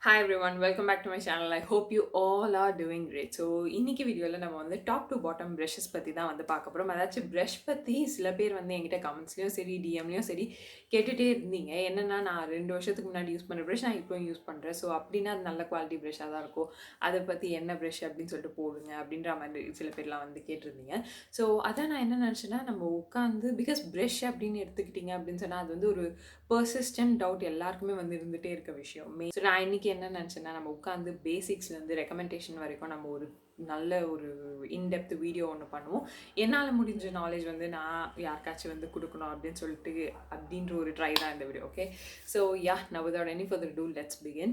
Hi everyone, welcome back to my channel. I hope you all are doing great. So, இன்னைக்கு வீடியோல நம்ம வந்து top to bottom precious பத்தி தான் வந்து பார்க்க போறோம். அதாச்சும் பிரஷ் பத்தி சில பேர் வந்து என்கிட்ட கமெண்ட்ஸ்லயும் சரி, டிஎம்லயும் சரி கேட்டுட்டே இருந்தீங்க. என்னன்னா நான் 2 வருஷத்துக்கு முன்னாடி யூஸ் பண்ண பிரஷ் நான் இப்பவும் யூஸ் பண்றேன். ஸோ அப்படின்னா அது நல்ல குவாலிட்டி பிரஷ்ஷாக தான் இருக்கும். அதை பத்தி என்ன பிரஷ் அப்படின்னு சொல்லிட்டு போடுங்க அப்படின்ற மாதிரி சில பேர்லாம் வந்து கேட்டிருந்தீங்க. ஸோ அதான் நான் என்ன நினச்சேன்னா நம்ம உட்காந்து பிகாஸ் பிரஷ் அப்படின்னு எடுத்துக்கிட்டீங்க அப்படின்னு சொன்னால் அது வந்து ஒரு பர்சிஸ்டன்ட் டவுட் எல்லாருக்குமே வந்து இருந்துகிட்டே இருக்க விஷயம். ஸோ நான் இன்னைக்கு என்ன நினச்சேன்னா நம்ம உட்காந்து பேசிக்ஸ்லேருந்து ரெக்கமெண்டேஷன் வரைக்கும் நம்ம ஒரு நல்ல ஒரு இன்டெப்த் வீடியோ ஒன்று பண்ணுவோம். என்னால் முடிஞ்ச நாலேஜ் வந்து நான் யாருக்காச்சும் வந்து கொடுக்கணும் அப்படின்னு சொல்லிட்டு அப்படின்ற ஒரு ட்ரை தான் இந்த video. Okay, so yeah, now without any further ado, let's begin.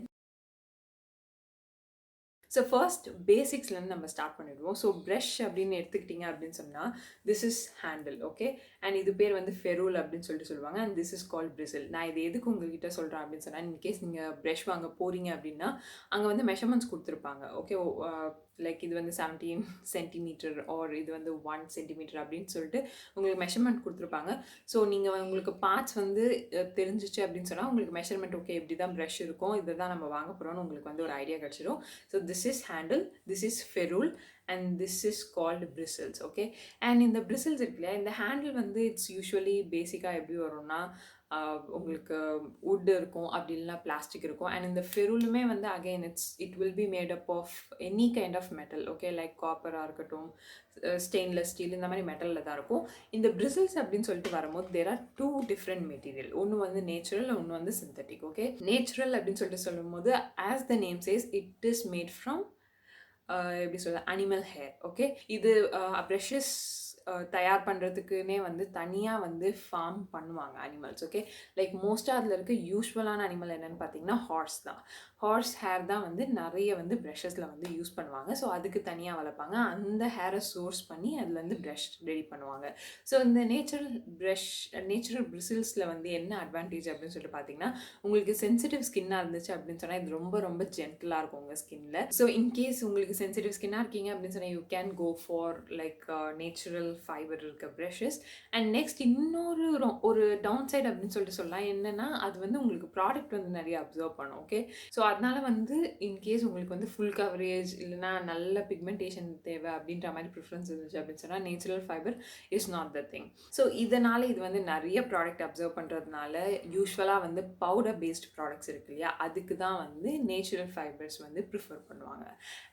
So first பேசிக்ஸ்லேருந்து நம்ம ஸ்டார்ட் பண்ணிடுவோம். ஸோ ப்ரஷ் அப்படின்னு எடுத்துக்கிட்டிங்க அப்படின்னு சொன்னால் this is handle. Okay, and இது பேர் வந்து ஃபெரூல் அப்படின்னு சொல்லிட்டு சொல்லுவாங்க. And this is called bristle. நான் இது எதுக்கு உங்ககிட்ட சொல்கிறேன் அப்படின்னு சொன்னால், இன்கேஸ் நீங்கள் ப்ரஷ் வாங்க போகிறீங்க அப்படின்னா அங்கே வந்து மெஷர்மெண்ட்ஸ் கொடுத்துருப்பாங்க. ஓகே, லைக் இது வந்து 17 சென்டிமீட்டர் ஆர் இது வந்து 1 சென்டிமீட்டர் அப்படின்னு சொல்லிட்டு உங்களுக்கு மெஷர்மெண்ட் கொடுத்துருப்பாங்க. ஸோ நீங்கள் உங்களுக்கு பார்ட்ஸ் வந்து தெரிஞ்சிச்சு அப்படின்னு சொன்னால் உங்களுக்கு மெஷர்மெண்ட் ஓகே இப்படி தான் ப்ரஷ் இருக்கும், இதை தான் நம்ம வாங்க போகிறோம்னு உங்களுக்கு வந்து ஒரு ஐடியா கிடச்சிடும். So this is handle, this is ferrule and this is called bristles. Okay, and இந்த பிரிசில்ஸ் இருக்கு இல்லையா, இந்த ஹேண்டில் வந்து இட்ஸ் யூஸ்வலி பேசிக்காக எப்படி வரும்னா உங்களுக்கு வுட் இருக்கும், அப்படி இல்லைனா பிளாஸ்டிக் இருக்கும். அண்ட் இந்த ஃபெரூலுமே வந்து again it will be made up of any kind of metal. Okay, like காப்பராக இருக்கட்டும், ஸ்டெயின்லெஸ் ஸ்டீல், இந்த மாதிரி மெட்டலில் தான் இருக்கும். இந்த பிரிசில்ஸ் அப்படின்னு சொல்லிட்டு வரும்போது தேர் ஆர் 2 டிஃப்ரெண்ட் மெட்டீரியல். ஒன்று வந்து நேச்சுரல், ஒன்று வந்து சிந்தட்டிக். ஓகே, நேச்சுரல் அப்படின்னு சொல்லிட்டு சொல்லும் போது as the name says it is made from எப்படி சொல்ல அனிமல் ஹேர். ஓகே, இது ப்ரஷஸ் தயார் பண்ணுறதுக்குன்னே வந்து தனியாக வந்து ஃபார்ம் பண்ணுவாங்க அனிமல்ஸ். ஓகே, லைக் மோஸ்ட்டாக அதில் இருக்க யூஸ்வலான அனிமல் என்னென்னு பார்த்தீங்கன்னா ஹார்ஸ் தான். ஹார்ஸ் ஹேர் தான் வந்து நிறைய வந்து ப்ரஷஸில் வந்து யூஸ் பண்ணுவாங்க. ஸோ அதுக்கு தனியாக வளர்ப்பாங்க. அந்த ஹேரை சோர்ஸ் பண்ணி அதில் வந்து ப்ரஷ் ரெடி பண்ணுவாங்க. ஸோ இந்த நேச்சுரல் பிரிசில்ஸில் வந்து என்ன அட்வான்டேஜ் அப்படின்னு சொல்லிட்டு பார்த்தீங்கன்னா, உங்களுக்கு சென்சிட்டிவ் ஸ்கின்னாக இருந்துச்சு அப்படின்னு சொன்னால் இது ரொம்ப ரொம்ப ஜென்டிலாக இருக்கும் உங்கள் ஸ்கின்ல. ஸோ இன்கேஸ் உங்களுக்கு சென்சிட்டிவ் ஸ்கின்னாக இருக்கீங்க அப்படின்னு சொன்னால் you can go for like natural fibre இருக்க ப்ரஷஸ். அண்ட் நெக்ஸ்ட் இன்னொரு ஒரு டவுன் சைட் அப்படின்னு சொல்லிட்டு சொல்லலாம். என்னன்னா அது வந்து உங்களுக்கு ப்ராடக்ட் வந்து நிறைய அப்சர்வ் பண்ணும். ஓகே, ஸோ அதனால வந்து இன்கேஸ் உங்களுக்கு வந்து ஃபுல் கவரேஜ் இல்லைனா நல்ல பிக்மெண்டேஷன் தேவை அப்படின்ற மாதிரி ப்ரிஃபரன்ஸ் இருந்துச்சு அப்படின்னு சொன்னால் natural fibre is not the thing. So இதனால் இது வந்து நிறைய ப்ராடக்ட் அப்சர்வ் பண்ணுறதுனால யூஸ்வலாக வந்து பவுடர் பேஸ்ட் ப்ராடக்ட்ஸ் இருக்கு இல்லையா, அதுக்கு தான் வந்து நேச்சுரல் ஃபைபர்ஸ் வந்து ப்ரிஃபர் பண்ணுவாங்க.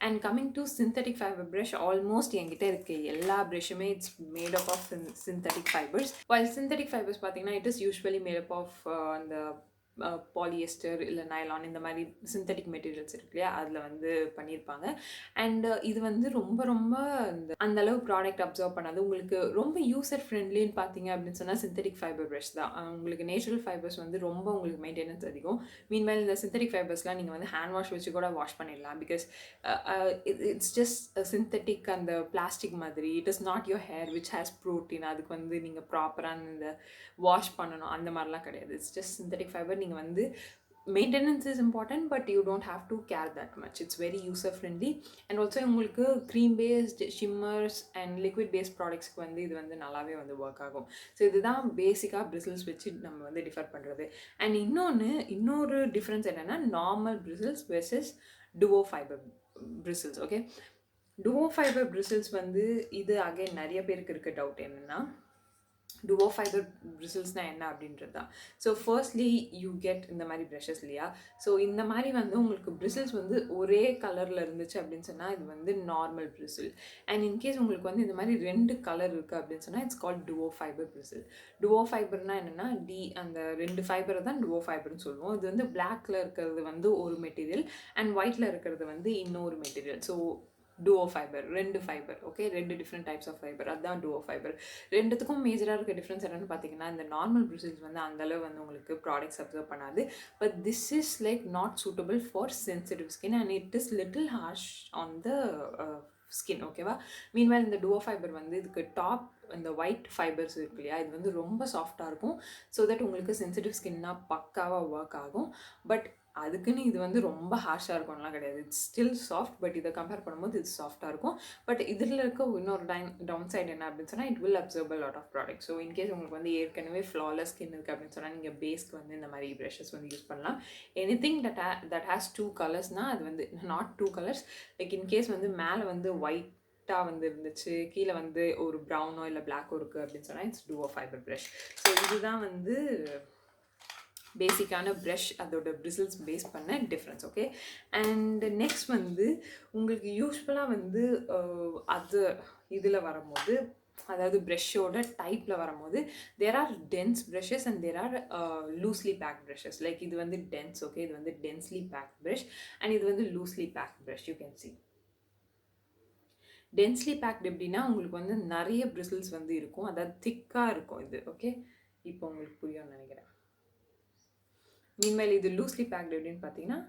And coming to synthetic fibre brush, almost என்கிட்ட இருக்க எல்லா ப்ரஷ்ஷுமே it's made up of synthetic fibres. While synthetic fibres பார்த்தீங்கன்னா it is usually made up of அந்த பாலியஸ்டர் இல்லை நைலான், இந்த மாதிரி சிந்தட்டிக் மெட்டீரியல்ஸ் இருக்கு இல்லையா, அதில் வந்து பண்ணியிருப்பாங்க. அண்ட் இது வந்து ரொம்ப ரொம்ப அந்த அளவு ப்ராடக்ட் அப்சர்வ் பண்ணாது. உங்களுக்கு ரொம்ப யூசர் ஃப்ரெண்ட்லின்னு பார்த்தீங்க அப்படின்னு சொன்னால் சிந்தட்டிக் ஃபைபர் ப்ரஷ் தான். உங்களுக்கு நேச்சுரல் ஃபைபர்ஸ் வந்து ரொம்ப உங்களுக்கு மெயின்டெனன்ஸ் அதிகம். மீன்வேல் இந்த சிந்தட்டிக் ஃபைபர்ஸ்லாம் நீங்கள் வந்து ஹேண்ட் வாஷ் வச்சு கூட வாஷ் பண்ணிடலாம். பிகாஸ் இட்ஸ் ஜஸ்ட் சிந்தட்டிக், அந்த பிளாஸ்டிக் மாதிரி. It is not your hair which has protein. அதுக்கு வந்து நீங்கள் ப்ராப்பரான இந்த வாஷ் பண்ணணும் அந்த மாதிரிலாம் கிடையாது. It's just synthetic fibre. நீங்கள் வந்து maintenance is important but you don't have to care that much. It's very user friendly. And also உங்களுக்கு cream based shimmers and liquid based products வந்து இது வந்து நல்லாவே வந்து ஒர்க் ஆகும். ஸோ இதுதான் பேசிக்காக பிரிசில்ஸ் வச்சு நம்ம வந்து டிஃபர் பண்ணுறது. அண்ட் இன்னொரு டிஃப்ரென்ஸ் என்னென்னா normal bristles versus duo fibre bristles. Okay, duo fibre bristles வந்து இது அகைன் நிறைய பேருக்கு இருக்க டவுட் என்னென்னா டுவோ ஃபைபர் பிரிசில்ஸ்னால் என்ன அப்படின்றது தான். ஸோ ஃபர்ஸ்ட்லி யூ கெட் இந்த மாதிரி ப்ரஷஸ் இல்லையா. ஸோ இந்த மாதிரி வந்து உங்களுக்கு பிரிசில்ஸ் வந்து ஒரே கலரில் இருந்துச்சு அப்படின்னு சொன்னால் இது வந்து நார்மல் பிரிசில். அண்ட் இன்கேஸ் உங்களுக்கு வந்து இந்த மாதிரி 2 கலர் இருக்குது அப்படின்னு சொன்னால் இட்ஸ் கால்ட் டுவோ ஃபைபர் பிரிசில். டுவோ ஃபைபர்னால் என்னென்னா அந்த 2 ஃபைபரை தான் டுவோ ஃபைபர்னு சொல்லுவோம். இது வந்து பிளாக்ல இருக்கிறது வந்து ஒரு மெட்டீரியல் அண்ட் ஒயிட்டில் இருக்கிறது வந்து இன்னொரு material. So duo fibre 2 fibre. Okay, 2 different types of fibre, அதுதான் டுவோ ஃபைபர். ரெண்டுத்துக்கும் மேஜராக இருக்க டிஃப்ரென்ஸ் என்னென்னு பார்த்தீங்கன்னா இந்த நார்மல் பிரிசில்ஸ் வந்து அந்தளவு வந்து உங்களுக்கு ப்ராடக்ட்ஸ் அப்சர்வ் பண்ணாது. But this is like not suitable for sensitive skin and it is little harsh on the skin. ஓகேவா. மீன்வேல் இந்த டுவோ ஃபைபர் வந்து இதுக்கு டாப் இந்த ஒயிட் ஃபைபர்ஸ் இருக்கு இல்லையா, இது வந்து ரொம்ப சாஃப்டாக இருக்கும். ஸோ தட் உங்களுக்கு சென்சிட்டிவ் ஸ்கின்னா பக்காவாக ஒர்க் ஆகும். பட் அதுக்குன்னு இது வந்து ரொம்ப ஹார்ஷாக இருக்கும்லாம் கிடையாது. It's still soft. பட் இதை கம்பேர் பண்ணும்போது இது சாஃப்டாக இருக்கும். பட் இதில் இருக்க இன்னொரு டவுன் சைடு என்ன அப்படின்னு சொன்னால், it will absorb lot of product. So in case உங்களுக்கு வந்து ஏற்கனவே ஃப்ளாலெஸ் ஸ்கின் இருக்குது அப்படின்னு சொன்னால், நீங்கள் பேஸ்க்கு வந்து இந்த மாதிரி ப்ரஷஸ் வந்து யூஸ் பண்ணலாம். எனிதிங் தட் ஹேஸ் 2 கலர்ஸ்னால் அது வந்து நாட் 2 கலர்ஸ். லைக் இன்கேஸ் வந்து மேலே வந்து ஒயிட்டாக வந்து இருந்துச்சு, கீழே வந்து ஒரு ப்ரௌனோ இல்லை பிளாக்கோ இருக்குது அப்படின்னு சொன்னால், it's two fibre brush. So இதுதான் வந்து பேசிக்கான ப்ரஷ், அதோட பிரிசில்ஸ் பேஸ் பண்ண டிஃப்ரென்ஸ். ஓகே, அண்ட் நெக்ஸ்ட் வந்து உங்களுக்கு யூஸ்வலாக வந்து அது இதில் வரும்போது, அதாவது ப்ரஷ்ஷோட டைப்பில் வரும்போது, there are dense brushes and there are loosely packed brushes. Like இது வந்து டென்ஸ். ஓகே, இது வந்து டென்ஸ்லி பேக் ப்ரஷ் அண்ட் இது வந்து loosely packed brush. You can see densely packed எப்படின்னா உங்களுக்கு வந்து நிறைய பிரிசில்ஸ் வந்து இருக்கும், அதாவது திக்காக இருக்கும் இது. ஓகே, இப்போ உங்களுக்கு புரியும்னு நினைக்கிறேன். மீன்மேல் இது லூஸ்லி பேக்டு எப்படின்னு பார்த்தீங்கன்னா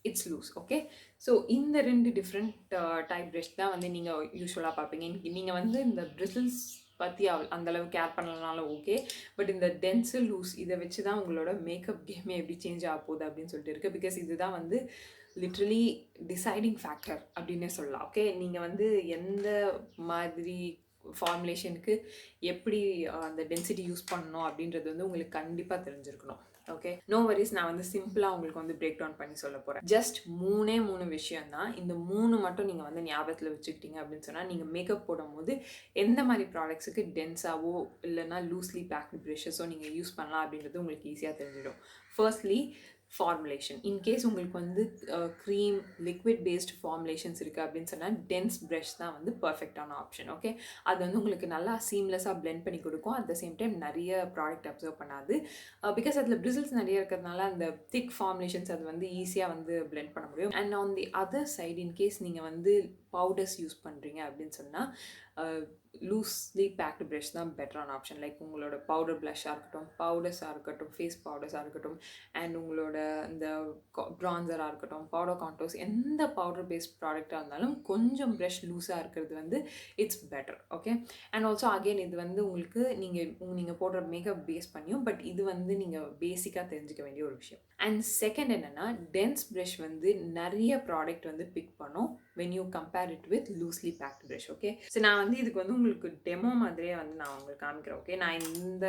இட்ஸ் லூஸ். ஓகே, ஸோ இந்த 2 டிஃப்ரெண்ட் டைப் ப்ரஷ் தான் வந்து நீங்கள் யூஸ்வலாக பார்ப்பீங்க. நீங்கள் வந்து இந்த பிரிசில்ஸ் பற்றி அந்தளவு கேர் பண்ணலனாலும் ஓகே, பட் இந்த டென்ஸு லூஸ் இதை வச்சு தான் உங்களோட மேக்கப் கேமே எப்படி சேஞ்ச் ஆக போகுது அப்படின்னு சொல்லிட்டு இருக்குது. பிகாஸ் இதுதான் வந்து லிட்ரலி டிசைடிங் ஃபேக்டர் அப்படின்னே சொல்லலாம். ஓகே, நீங்கள் வந்து எந்த மாதிரி ஃபார்முலேஷனுக்கு எப்படி அந்த டென்சிட்டி யூஸ் பண்ணணும் அப்படின்றது வந்து உங்களுக்கு கண்டிப்பாக தெரிஞ்சிருக்கணும். Okay, no worries. நான் வந்து சிம்பிளாக உங்களுக்கு வந்து பிரேக் டவுன் பண்ணி சொல்ல போகிறேன். ஜஸ்ட் 3 விஷயம் தான். இந்த 3 மட்டும் நீங்கள் வந்து ஞாபகத்தில் வச்சுக்கிட்டீங்க அப்படின்னு சொன்னால், நீங்கள் மேக்கப் போடும்போது எந்த மாதிரி ப்ராடக்ட்ஸுக்கு டென்ஸாவோ இல்லைனா லூஸ்லி பேக்டு ப்ரஷஸோ நீங்கள் யூஸ் பண்ணலாம் அப்படின்றது உங்களுக்கு ஈஸியாக தெரிஞ்சிடும். Firstly formulation. இன்கேஸ் உங்களுக்கு வந்து க்ரீம் லிக்விட் பேஸ்ட் ஃபார்முலேஷன்ஸ் இருக்குது அப்படின்னு சொன்னால், டென்ஸ் ப்ரஷ் தான் வந்து பர்ஃபெக்டான ஆப்ஷன். ஓகே, அது வந்து உங்களுக்கு நல்லா சீம்லெஸ்ஸாக பிளெண்ட் பண்ணி கொடுக்கும். அட் த சேம் டைம் நிறைய ப்ராடக்ட் அப்சர்வ் பண்ணாது. பிகாஸ் அதில் பிரிசில்ஸ் நிறைய இருக்கிறதுனால அந்த திக் ஃபார்முலேஷன்ஸ் அது வந்து ஈஸியாக வந்து பிளெண்ட் பண்ண முடியும். And on the other side, in case நீங்கள் வந்து பவுடர்ஸ் யூஸ் பண்ணுறீங்க அப்படின்னு சொன்னால், லூஸ்லி பேக்டு ப்ரஷ் தான் பெட்டரான ஆப்ஷன். லைக் உங்களோட பவுடர் ப்ளஷ்ஷாக இருக்கட்டும், பவுடர்ஸாக இருக்கட்டும், ஃபேஸ் பவுடர்ஸாக இருக்கட்டும், அண்ட் உங்களோட இந்த ப்ரான்சராக இருக்கட்டும், பவுடர் கான்டோர்ஸ், எந்த பவுடர் பேஸ்ட் ப்ராடக்டாக இருந்தாலும் கொஞ்சம் லூஸாக இருக்கிறது வந்து it's better. Okay, and also again இது வந்து உங்களுக்கு நீங்கள் போடுற மேக்கப் பேஸ் பண்ணியும், பட் இது வந்து நீங்கள் பேசிக்காக தெரிஞ்சுக்க வேண்டிய ஒரு விஷயம். அண்ட் செகண்ட் என்னென்னா, டென்ஸ் ப்ரஷ் வந்து நிறைய ப்ராடக்ட் வந்து பிக் பண்ணும் when you compare it with loosely packed brush. Okay, so நான் வந்து இதுக்கு வந்து உங்களுக்கு டெமோ மாதிரியே வந்து நான் உங்களுக்கு காமிக்கிறேன். ஓகே, நான் இந்த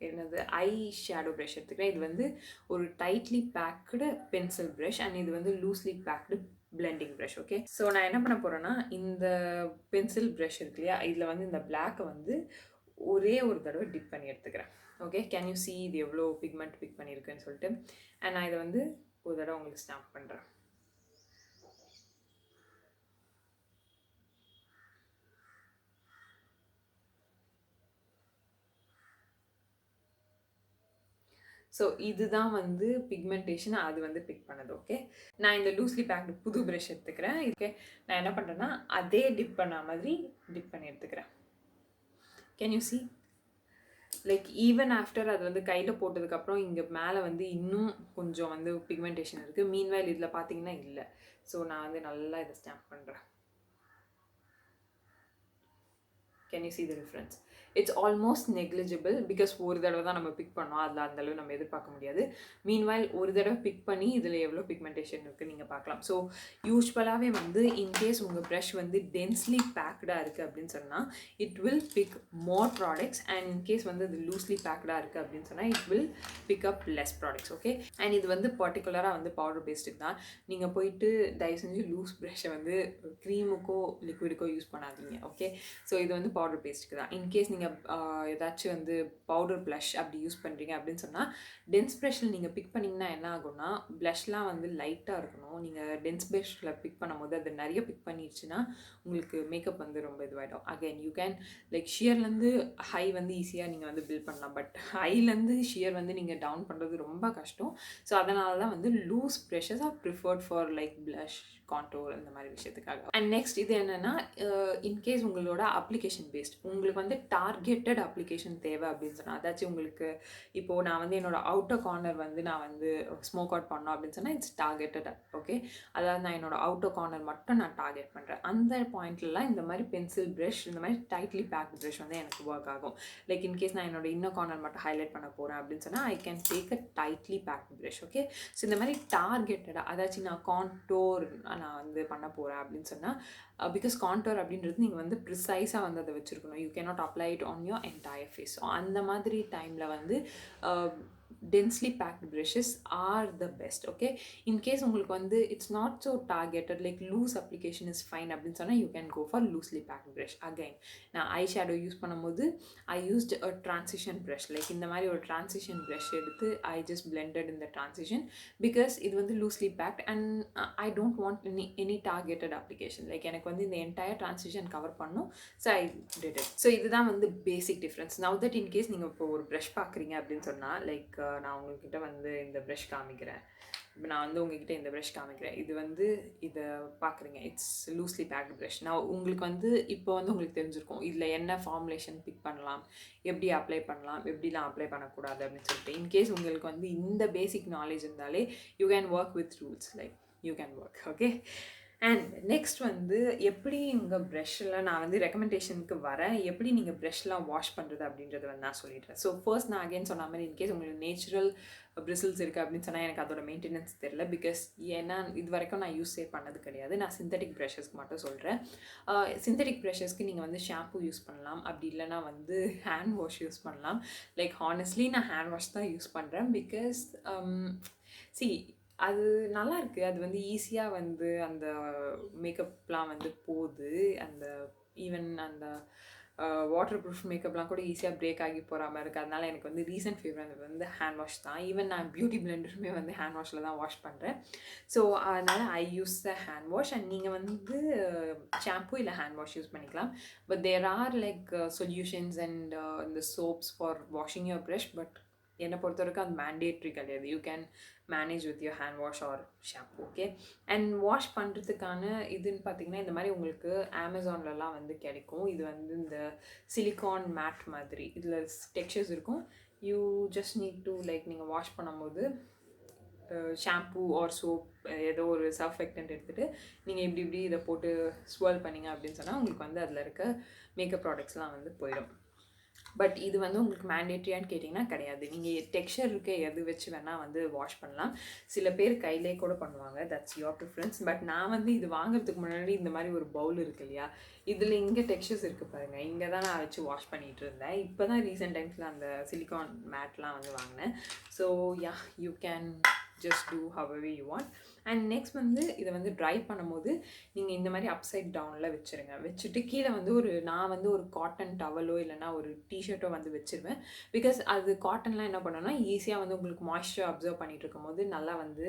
என்னது ஐ ஷேடோ ப்ரஷ் எடுத்துக்கிறேன். இது வந்து ஒரு tightly packed pencil brush and இது வந்து loosely packed blending brush. Okay, so நான் என்ன பண்ண போகிறேன்னா, இந்த பென்சில் ப்ரஷ் இருக்கு இல்லையா, இதில் வந்து இந்த பிளாக்கை வந்து ஒரே ஒரு தடவை டிப் பண்ணி எடுத்துக்கிறேன். ஓகே, கேன் யூ see இது எவ்வளோ பிக்மெண்ட் பிக் பண்ணியிருக்குன்னு சொல்லிட்டு. அண்ட் நான் இதை வந்து ஒரு தடவை உங்களுக்கு ஸ்டாம்ப் பண்ணுறேன். ஸோ இதுதான் வந்து பிக்மெண்டேஷன் அது வந்து பிக் பண்ணது. ஓகே, நான் இந்த லூஸ்லி பேக்டு புது ப்ரஷ் எடுத்துக்கிறேன். ஓகே, நான் என்ன பண்ணுறேன்னா, அதே டிப் பண்ண மாதிரி டிப் பண்ணி எடுத்துக்கிறேன். Can you see like even after அது வந்து கையில் போட்டதுக்கப்புறம் இங்கே மேலே வந்து இன்னும் கொஞ்சம் வந்து பிக்மெண்டேஷன் இருக்குது. மீன்வைல் இதில் பார்த்தீங்கன்னா இல்லை. ஸோ நான் வந்து நல்லா இதை ஸ்டாம்ப் பண்ணுறேன். Can you see the difference? It's almost negligible because ஒரு தடவை தான் நம்ம பிக் பண்ணோம், அதில் அந்தளவு நம்ம எதிர்பார்க்க முடியாது. மீன்வைல் ஒரு தடவை பிக் பண்ணி இதில் எவ்வளோ பிக்மெண்டேஷன் இருக்குது நீங்கள் பார்க்கலாம். ஸோ யூஸ்வலாகவே வந்து இன்கேஸ் உங்கள் ப்ரஷ் வந்து டென்ஸ்லி பேக்டாக இருக்குது அப்படின்னு சொன்னால், it will big more products. And in case வந்து அது லூஸ்லி பேக்டாக இருக்குது அப்படின்னு சொன்னால், it will pick up less products. Okay, and இது வந்து பர்டிகுலராக வந்து பவுடர் பேஸ்டுக்கு தான். நீங்கள் போயிட்டு தயவு செஞ்சு லூஸ் ப்ரஷ்ஷை வந்து க்ரீமுக்கோ லிக்விடுக்கோ யூஸ் பண்ணாதீங்க. ஓகே, ஸோ இது வந்து பவுடர் பேஸ்ட்டுக்கு தான். இன்கேஸ் நீங்கள் ஏதாச்சும் வந்து பவுடர் ப்ளஷ் அப்படி யூஸ் பண்ணுறீங்க அப்படின்னு சொன்னால், டென்ஸ் ப்ரஷில் நீங்கள் பிக் பண்ணிங்கன்னா என்ன ஆகும்னா, ப்ளஷ்லாம் வந்து லைட்டாக இருக்கணும். நீங்கள் டென்ஸ் ப்ரஷில் பிக் பண்ணும்போது அது நிறைய பிக் பண்ணிடுச்சுன்னா உங்களுக்கு மேக்கப் வந்து ரொம்ப இதுவாகிடும். அகைன் யூ கேன் லைக் ஷியர்லேருந்து ஹை வந்து ஈஸியாக நீங்கள் வந்து பில்ட் பண்ணலாம், பட் ஹைலேருந்து ஷியர் வந்து நீங்கள் டவுன் பண்ணுறது ரொம்ப கஷ்டம். ஸோ அதனால தான் வந்து loose brushes are preferred for like blush, contour இந்த மாதிரி விஷயத்துக்காக. அண்ட் நெக்ஸ்ட் இது என்னென்னா, இன்கேஸ் உங்களோட அப்ளிகேஷன் பேஸ்ட். உங்களுக்கு வந்து டார்கெட்டட் அப்ளிகேஷன் தேவை அப்படின்னு சொன்னால், அதாச்சும் உங்களுக்கு இப்போது நான் வந்து என்னோடய அவுட்டர் கார்னர் வந்து நான் வந்து ஸ்மோக் அவுட் பண்ணோம் அப்படின்னு சொன்னால் இட்ஸ் டார்கெட்டட். ஓகே, அதாவது நான் என்னோடய அவுட்டர் கார்னர் மட்டும் நான் டார்கெட் பண்ணுறேன். அந்த பாயிண்ட்லலாம் இந்த மாதிரி பென்சில் ப்ரஷ், இந்த மாதிரி டைட்லி பேக்ட் ப்ரஷ் வந்து எனக்கு ஒர்க் ஆகும். லைக் இன்கேஸ் நான் என்னோட இன்னர் கார்னர் மட்டும் ஹைலைட் பண்ண போகிறேன் அப்படின்னு சொன்னால் I can take a tightly packed brush. Okay, so இந்த மாதிரி டார்கெட்டடாக அதாச்சும் நான் கான்டோர் நான் வந்து பண்ண போகிறேன் அப்படின்னு சொன்னால், பிகாஸ் கான்டோர் அப்படின்றது நீங்கள் வந்து ப்ரிசைஸாக வந்து அதை வச்சுருக்கணும். You cannot apply it on your entire face. So அந்த மாதிரி டைமில் வந்து densely packed brushes are the best. Okay, in case உங்களுக்கு வந்து it's not so targeted, like loose application is fine அப்படின்னு சொன்னால் you can go for loosely packed brush. Again, நான் eye shadow use பண்ணும்போது I used a transition brush. like இந்த மாதிரி ஒரு transition brush எடுத்து I just blended in the transition because இது வந்து loosely packed and I don't want any targeted application. like எனக்கு வந்து இந்த entire transition cover பண்ணும். so I did it. so இதுதான் வந்து basic difference. now that in case நீங்கள் இப்போ ஒரு brush பார்க்குறீங்க அப்படின்னு சொன்னால், like நான் உங்ககிட்ட வந்து இந்த ப்ரஷ் காமிக்கிறேன். இப்போ நான் வந்து உங்ககிட்ட இந்த ப்ரஷ் காமிக்கிறேன். இது வந்து இதை பார்க்குறீங்க, இட்ஸ் லூஸ்லி பேக்டு ப்ரஷ். நான் உங்களுக்கு வந்து இப்போ வந்து உங்களுக்கு தெரிஞ்சிருக்கும் இதில் என்ன ஃபார்முலேஷன் பிக் பண்ணலாம், எப்படி அப்ளை பண்ணலாம், எப்படிலாம் அப்ளை பண்ணக்கூடாது அப்படின்னு சொல்லிட்டு. இன்கேஸ் உங்களுக்கு வந்து இந்த பேசிக் நாலேஜ் இருந்தாலே you can work with rules, like you can work. Okay, and next வந்து எப்படி உங்கள் ப்ரெஷ்ஷில் நான் வந்து ரெக்கமெண்டேஷனுக்கு வரேன், எப்படி நீங்கள் ப்ரெஷ்லாம் வாஷ் பண்ணுறது அப்படின்றத வந்து நான் சொல்லிடுறேன். ஸோ ஃபர்ஸ்ட் நான் அகைன் சொன்ன மாதிரி இன்கேஸ் உங்களுக்கு நேச்சுரல் பிரிசில்ஸ் இருக்குது அப்படின்னு சொன்னால் எனக்கு அதோட மெயின்டெனன்ஸ் தெரில. பிகாஸ் ஏன்னா இது வரைக்கும் நான் யூஸே பண்ணது கிடையாது. நான் சிந்தட்டிக் ப்ரஷஸ்க்கு மட்டும் சொல்கிறேன். சிந்தட்டிக் ப்ரஷஸ்க்கு நீங்கள் வந்து ஷாம்பு யூஸ் பண்ணலாம், அப்படி இல்லைனா வந்து ஹேண்ட் வாஷ் யூஸ் பண்ணலாம். லைக் ஹானஸ்ட்லி நான் ஹேண்ட் வாஷ் தான் யூஸ் பண்ணுறேன். பிகாஸ் அது நல்லா இருக்குது. அது வந்து ஈஸியாக வந்து அந்த மேக்கப்லாம் வந்து போகுது. அந்த ஈவன் அந்த வாட்டர் ப்ரூஃப் மேக்கப்லாம் கூட ஈஸியாக பிரேக் ஆகி போகிற மாதிரி இருக்குது. அதனால் எனக்கு வந்து ரீசன்ட் ஃபேவரட் வந்து ஹேண்ட் வாஷ் தான். ஈவன் நான் பியூட்டி பிளெண்டருமே வந்து ஹேண்ட் வாஷில் தான் வாஷ் பண்ணுறேன். ஸோ அதனால் I use the hand wash. And நீங்கள் வந்து ஷாம்பு இல்லை ஹேண்ட் வாஷ் யூஸ் பண்ணிக்கலாம். But there are like solutions and இந்த soaps for washing your brush. But என்னை பொறுத்த வரைக்கும் அது மேண்டேட்ரி கிடையாது. You can manage with your hand wash or shampoo. Okay, and wash பண்ணுறதுக்கான இதுன்னு பார்த்தீங்கன்னா இந்த மாதிரி உங்களுக்கு அமேசான்லலாம் வந்து கிடைக்கும். இது வந்து இந்த சிலிக்கான் மேட் மாதிரி இதில் டெக்ஸ்சர்ஸ் இருக்கும். You just need to like நீங்கள் வாஷ் பண்ணும்போது ஷாம்பு ஆர் சோப் ஏதோ ஒரு சர்ஃபெக்டன்ட் எடுத்துகிட்டு நீங்கள் இப்படி இதை போட்டு ஸ்வெல் பண்ணிங்க அப்படின்னு சொன்னால் உங்களுக்கு வந்து அதில் இருக்க மேக்கப் ப்ராடக்ட்ஸ்லாம் வந்து போயிடும். பட் இது வந்து உங்களுக்கு மேண்டேட்ரியான்னு கேட்டிங்கன்னா கிடையாது. நீங்கள் டெக்ஸ்சர் இருக்க எது வச்சு வேணால் வந்து வாஷ் பண்ணலாம். சில பேர் கையிலே கூட பண்ணுவாங்க, தட்ஸ் யுவர் ப்ரிஃபரன்ஸ். பட் நான் வந்து இது வாங்குறதுக்கு முன்னாடி இந்த மாதிரி ஒரு பவுல் இருக்குது இல்லையா, இதில் இங்கே டெக்ஸ்சர்ஸ் இருக்குது பாருங்கள், இங்கே தான் நான் வச்சு வாஷ் பண்ணிகிட்டு இருந்தேன். இப்போ தான் ரீசெண்ட் டைம்ஸில் அந்த சிலிக்கான் மேட்லாம் வந்து வாங்கினேன். So yeah, you can just do however you want. And next வந்து இதை வந்து ட்ரை பண்ணும்போது நீங்கள் இந்த மாதிரி அப்சைட் டவுனில் வச்சுட்டு கீழே வந்து நான் வந்து ஒரு காட்டன் டவலோ இல்லைனா ஒரு டிஷர்ட்டோ வந்து வச்சுருவேன். பிகாஸ் அது காட்டன்லாம் என்ன பண்ணோன்னா ஈஸியாக வந்து உங்களுக்கு மாய்ஸ்சர் அப்சர்வ் பண்ணிகிட்டு இருக்கும் போது நல்லா வந்து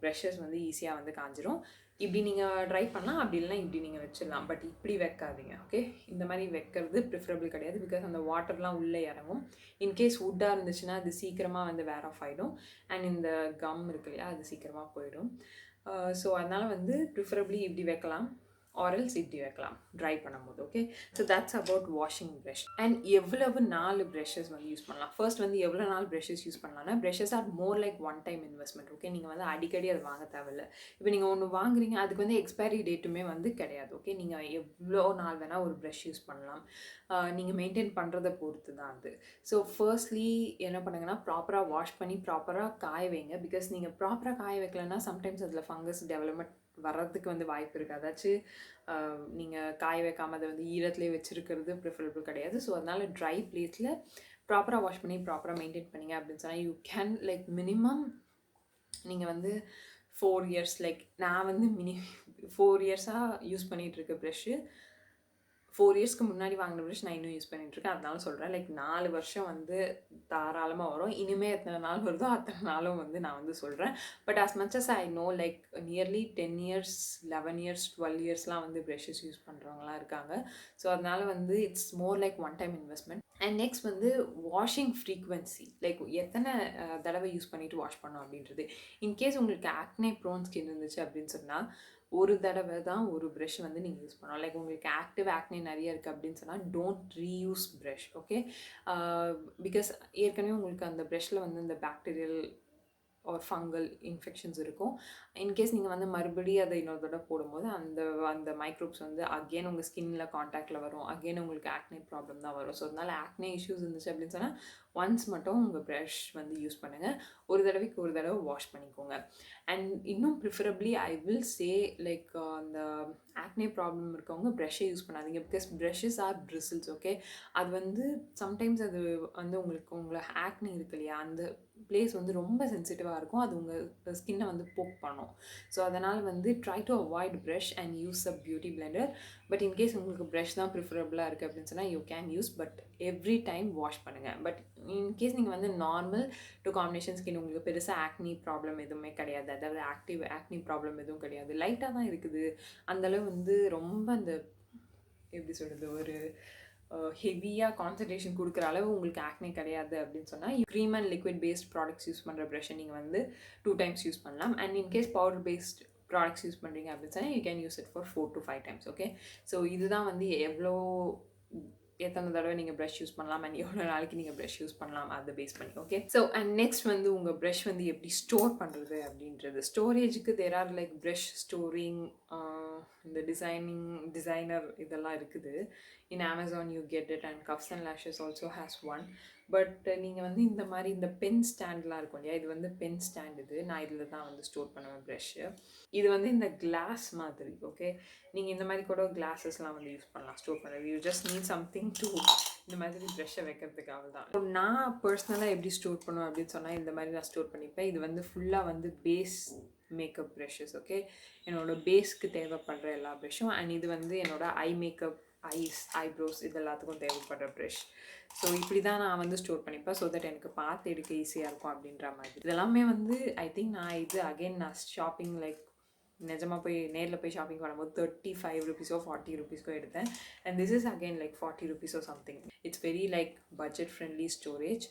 ப்ரெஷஸ் வந்து ஈஸியாக வந்து காஞ்சிரும். இப்படி நீங்கள் ட்ரை பண்ணலாம், அப்படி இல்லைனா இப்படி நீங்கள் வச்சிடலாம். பட் இப்படி வைக்காதீங்க. ஓகே, இந்த மாதிரி வைக்கிறது ப்ரிஃபரபிள் கிடையாது. பிகாஸ் அந்த வாட்டர்லாம் உள்ளே இறங்கும். இன்கேஸ் வுட்டாக இருந்துச்சுன்னா அது சீக்கிரமாக வந்து வேர் ஆஃப் ஆகிடும். அண்ட் இந்த கம் இருக்கு இல்லையா, அது சீக்கிரமாக போயிடும். ஸோ அதனால் வந்து ப்ரிஃபரபிளி இப்படி வைக்கலாம், ஆரல்ஸ் இப்படி வைக்கலாம் ட்ரை பண்ணும்போது. Okay, so that's about washing brush. And எவ்வளவு 4 ப்ரஷஸ் வந்து யூஸ் பண்ணலாம். ஃபர்ஸ்ட் வந்து எவ்வளோ 4 ப்ரஷஸ் யூஸ் பண்ணலாம்னா, brushes are more like one time investment. Okay, நீங்கள் வந்து அடிக்கடி அது வாங்க தேவையில்லை. இப்போ நீங்கள் ஒன்று வாங்குறீங்க, அதுக்கு வந்து எக்ஸ்பைரி டேட்டுமே வந்து கிடையாது. ஓகே, நீங்கள் எவ்வளோ நாள் வேணால் ஒரு ப்ரஷ் யூஸ் பண்ணலாம். நீங்கள் மெயின்டைன் பண்ணுறதை பொறுத்து தான் அது. ஸோ ஃபர்ஸ்ட்லி என்ன பண்ணுங்கன்னா, ப்ராப்பராக வாஷ் பண்ணி ப்ராப்பராக காய வைங்க. பிகாஸ் நீங்கள் ப்ராப்பராக காய வைக்கலன்னா சம்டைம்ஸ் அதில் ஃபங்கஸ் டெவலப்மெண்ட் வர்றதுக்கு வந்து வாய்ப்பு இருக்குது. அதாச்சும் நீங்கள் காய வைக்காமல் அதை வந்து ஈரத்துலேயே வச்சுருக்கிறது ப்ரிஃபரபிள் கிடையாது. ஸோ அதனால் ட்ரை பிளேஸில் ப்ராப்பராக வாஷ் பண்ணி ப்ராப்பராக மெயின்டைன் பண்ணிங்க அப்படின்னு சொன்னால் யூ கேன் லைக் மினிமம் நீங்கள் வந்து 4 இயர்ஸ், லைக் நான் வந்து 4 இயர்ஸாக யூஸ் பண்ணிகிட்ருக்க ப்ரெஷ்ஷு 4 இயர்ஸ்க்கு முன்னாடி வாங்கின ப்ரஷ் நான் இன்னும் யூஸ் பண்ணிட்டுருக்கேன். அதனால சொல்கிறேன், லைக் 4 வருஷம் வந்து தாராளமாக வரும். இனிமேல் எத்தனை நாள் வருதோ அத்தனை நாளும் வந்து நான் வந்து சொல்கிறேன். But as much as I know, like nearly 10 years 11 years 12 இயர்ஸ்லாம் வந்து ப்ரஷஸ் யூஸ் பண்ணுறவங்களாம் இருக்காங்க. ஸோ அதனால் வந்து it's more like one time investment. And next வந்து வாஷிங் ஃப்ரீக்வன்சி, லைக் எத்தனை தடவை யூஸ் பண்ணிவிட்டு வாஷ் பண்ணோம் அப்படின்றது. இன்கேஸ் உங்களுக்கு ஆக்னே ப்ரோன் ஸ்கின் இருந்துச்சு அப்படின்னு சொன்னால் ஒரு தடவை தான் ஒரு ப்ரஷ் வந்து நீங்கள் யூஸ் பண்ணலாம். லைக் உங்களுக்கு ஆக்டிவ் ஆக்னே நிறைய இருக்குது அப்படின்னு சொன்னால் don't reuse brush, okay. Because ஏற்கனவே உங்களுக்கு அந்த ப்ரஷ்ஷில் வந்து இந்த பாக்டீரியல் ஒரு ஃபங்கல் இன்ஃபெக்ஷன்ஸ் இருக்கும். இன்கேஸ் நீங்கள் வந்து மறுபடியும் அதை இன்னொரு தடவை போடும்போது அந்த அந்த மைக்ரோப்ஸ் வந்து அகெயின் உங்கள் ஸ்கின்னில் காண்டாக்டில் வரும், அகெயின் உங்களுக்கு ஆக்னே ப்ராப்ளம் தான் வரும். ஸோ அதனால் ஆக்னே இஷ்யூஸ் இருந்துச்சு அப்படின்னு சொன்னால் ஒன்ஸ் மட்டும் உங்கள் ப்ரஷ் வந்து யூஸ் பண்ணுங்கள், ஒரு தடவைக்கு ஒரு தடவை வாஷ் பண்ணிக்கோங்க. அண்ட் இன்னும் preferably I will say like அந்த ஆக்னே ப்ராப்ளம் இருக்கவங்க ப்ரஷ்ஷை யூஸ் பண்ணாதீங்க, because brushes are bristles, okay. அது வந்து சம்டைம்ஸ் அது வந்து உங்களை ஆக்னே இருக்கு இல்லையா, அந்த பிளேஸ் வந்து ரொம்ப சென்சிட்டிவாக இருக்கும், அது உங்கள் ஸ்கின்னை வந்து போக் பண்ணும். ஸோ அதனால் வந்து try to avoid brush and use a beauty Blender. But in case உங்களுக்கு ப்ரஷ் தான் ப்ரிஃபரபுளாக இருக்குது அப்படின்னு சொன்னால் you can use, but every time wash பண்ணுங்கள். பட் இன்கேஸ் நீங்கள் வந்து நார்மல் டு காம்பினேஷன் ஸ்கின், உங்களுக்கு பெருசாக ஆக்னி ப்ராப்ளம் எதுவுமே கிடையாது, அதாவது ஆக்டிவ் ஆக்னி ப்ராப்ளம் எதுவும் கிடையாது, லைட்டாக தான் இருக்குது, அந்தளவு வந்து ரொம்ப அந்த எப்படி சொல்கிறது ஒரு ஹெவியாக கான்சன்ட்ரேஷன் கொடுக்குற அளவு உங்களுக்கு ஆக்னே கிடையாது அப்படின்னு சொன்னால் cream and liquid based products use பண்ணுற ப்ரஷ்ஷை நீங்கள் வந்து 2 times யூஸ் பண்ணலாம். And in case powder based products use பண்ணுறீங்க அப்படின்னு சொன்னால் you can use it for 4 to 5 times, okay. So இதுதான் வந்து எத்தனை தடவை நீங்கள் ப்ரஷ் யூஸ் பண்ணலாம் அண்ட் எவ்வளோ நாளைக்கு நீங்கள் ப்ரஷ் யூஸ் பண்ணலாம் அதை பேஸ் பண்ணி, ஓகே. ஸோ அண்ட் நெக்ஸ்ட் வந்து உங்கள் ப்ரஷ் வந்து எப்படி ஸ்டோர் பண்ணுறது அப்படின்றது. ஸ்டோரேஜுக்கு there are like brush storing, இந்த டிசைனர் இதெல்லாம் இருக்குது. In Amazon you get it, and cups and lashes also has one. But நீங்கள் வந்து இந்த மாதிரி இந்த பென் ஸ்டாண்ட்லாம் இருக்கும் இல்லையா, இது வந்து பென் ஸ்டாண்ட், இது நான் இதில் தான் வந்து ஸ்டோர் பண்ணுவேன் ப்ரஷ்ஷு. இது வந்து இந்த கிளாஸ் மாதிரி, ஓகே. நீங்கள் இந்த மாதிரி கூட கிளாஸஸ்லாம் வந்து யூஸ் பண்ணலாம் ஸ்டோர் பண்ணுறது. You just need something to இந்த மாதிரி ப்ரஷ்ஷை வைக்கிறதுக்காக தான். ஸோ நான் பர்சனலாக எப்படி ஸ்டோர் பண்ணுவேன் அப்படின்னு சொன்னால் இந்த மாதிரி நான் ஸ்டோர் பண்ணிப்பேன். இது வந்து ஃபுல்லாக வந்து பேஸ் மேக்கப் ப்ரஷஸ், ஓகே. என்னோடய பேஸ்க்கு தேவைப்படுற எல்லா ப்ரஷ்ஷும், அண்ட் இது வந்து என்னோடய ஐ மேக்கப், ஐப்ரோஸ் இது எல்லாத்துக்கும் தேவைப்படுற ப்ரஷ். ஸோ இப்படி தான் நான் வந்து ஸ்டோர் பண்ணிப்பேன், ஸோ தட் எனக்கு பார்த்து எடுக்க ஈஸியாக இருக்கும் அப்படின்ற மாதிரி. இதெல்லாமே வந்து ஐ திங்க் நான் இது அகெயின் நான் ஷாப்பிங் லைக் நிஜமாக போய் நேரில் போய் ஷாப்பிங் பண்ணும்போது 35 rupees-ஓ 40 rupees-ஓ எடுத்தேன். And this is again like 40 rupees or something. It's very like budget friendly storage.